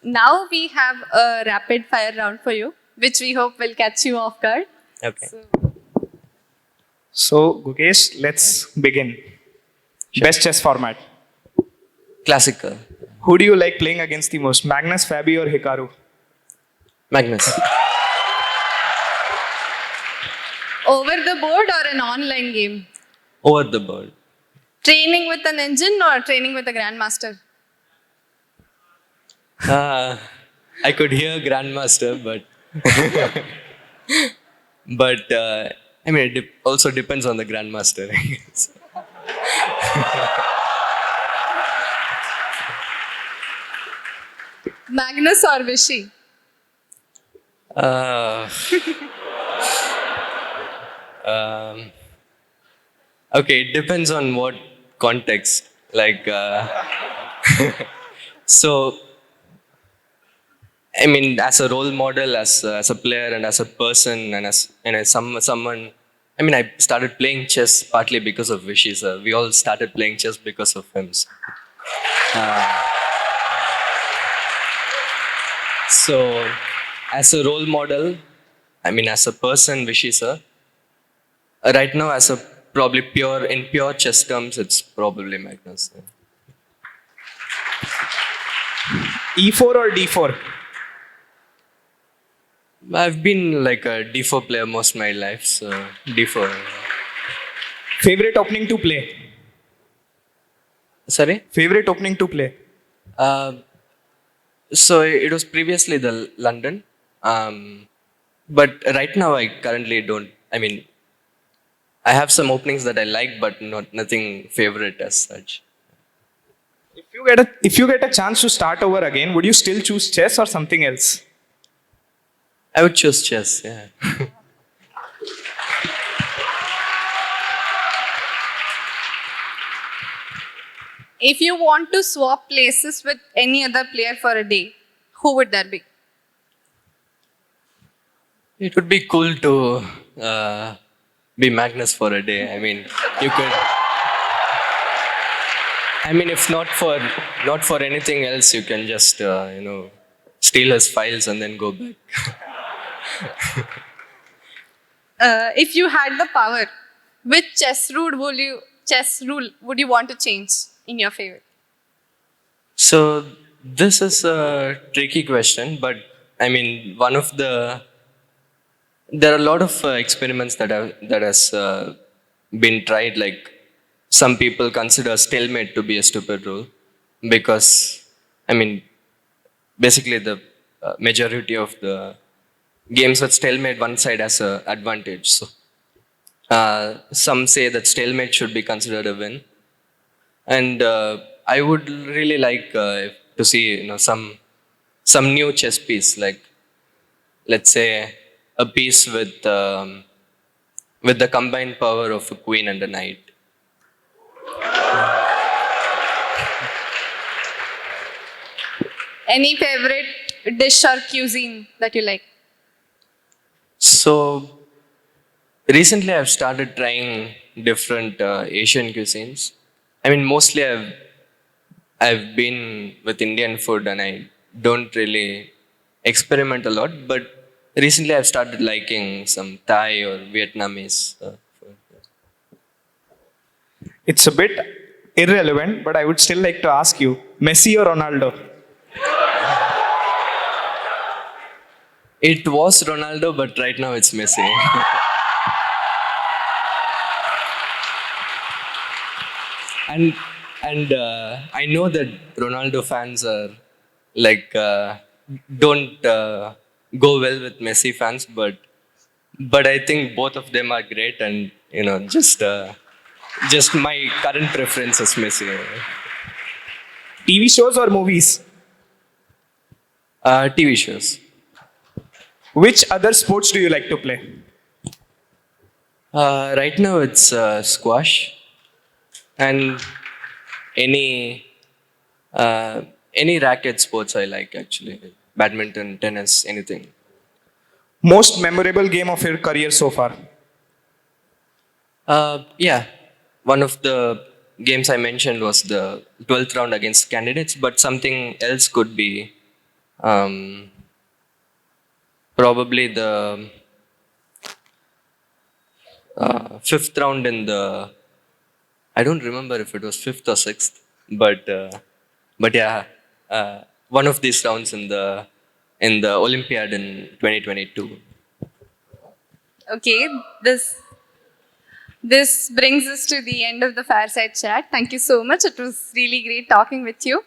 Now we have a rapid fire round for you, which we hope will catch you off guard. Okay. So, Gukesh, let's begin. Best chess format. Classical. Who do you like playing against the most? Magnus, Fabi, or Hikaru? Magnus. Over the board or an online game? Over the board. Training with an engine or training with a grandmaster? I could hear Grandmaster, but I mean, it also depends on the Grandmaster. I guess. Magnus or Vishy? Okay, it depends on what context. Like, so, I mean, as a role model, as a player, and as a person, and as someone. I mean, I started playing chess partly because of Vishy, sir. We all started playing chess because of him. So, as a role model, I mean, as a person, Vishy, sir. Right now, as a probably in pure chess terms, it's probably Magnus. Yeah. E4 or D4? I've been like a D4 player most of my life, so D4. Favorite opening to play? Sorry? Favorite opening to play? So it was previously the London, but right now I currently don't. I mean, I have some openings that I like, but nothing favorite as such. If you get a chance to start over again, would you still choose chess or something else? I would choose chess. Yeah. If you want to swap places with any other player for a day, who would that be? It would be cool to be Magnus for a day. I mean, you could. I mean, if not for anything else, you can just steal his files and then go back. If you had the power, which chess rule would you want to change in your favor? So this is a tricky question, but I mean, there are a lot of experiments that has been tried. Like some people consider stalemate to be a stupid rule because I mean, basically the majority of the games with stalemate, one side has an advantage. So some say that stalemate should be considered a win, and I would really like to see some new chess piece, like let's say a piece with the combined power of a queen and a knight. Any favorite dish or cuisine that you like? So recently I've started trying different Asian cuisines. I mean, mostly I've been with Indian food and I don't really experiment a lot, but recently I've started liking some Thai or Vietnamese food. It's a bit irrelevant, but I would still like to ask you, Messi or Ronaldo? It was Ronaldo, but right now it's Messi. and I know that Ronaldo fans are like don't go well with Messi fans, but I think both of them are great, and just my current preference is Messi. TV shows or movies? TV shows. Which other sports do you like to play? Right now it's squash and any racket sports I like actually. Badminton, tennis, anything. Most memorable game of your career so far? Yeah, one of the games I mentioned was the 12th round against candidates, but something else could be Um, Probably the fifth round in the. I don't remember if it was fifth or sixth, but yeah, one of these rounds in the Olympiad in 2022. Okay, this brings us to the end of the Fireside Chat. Thank you so much. It was really great talking with you.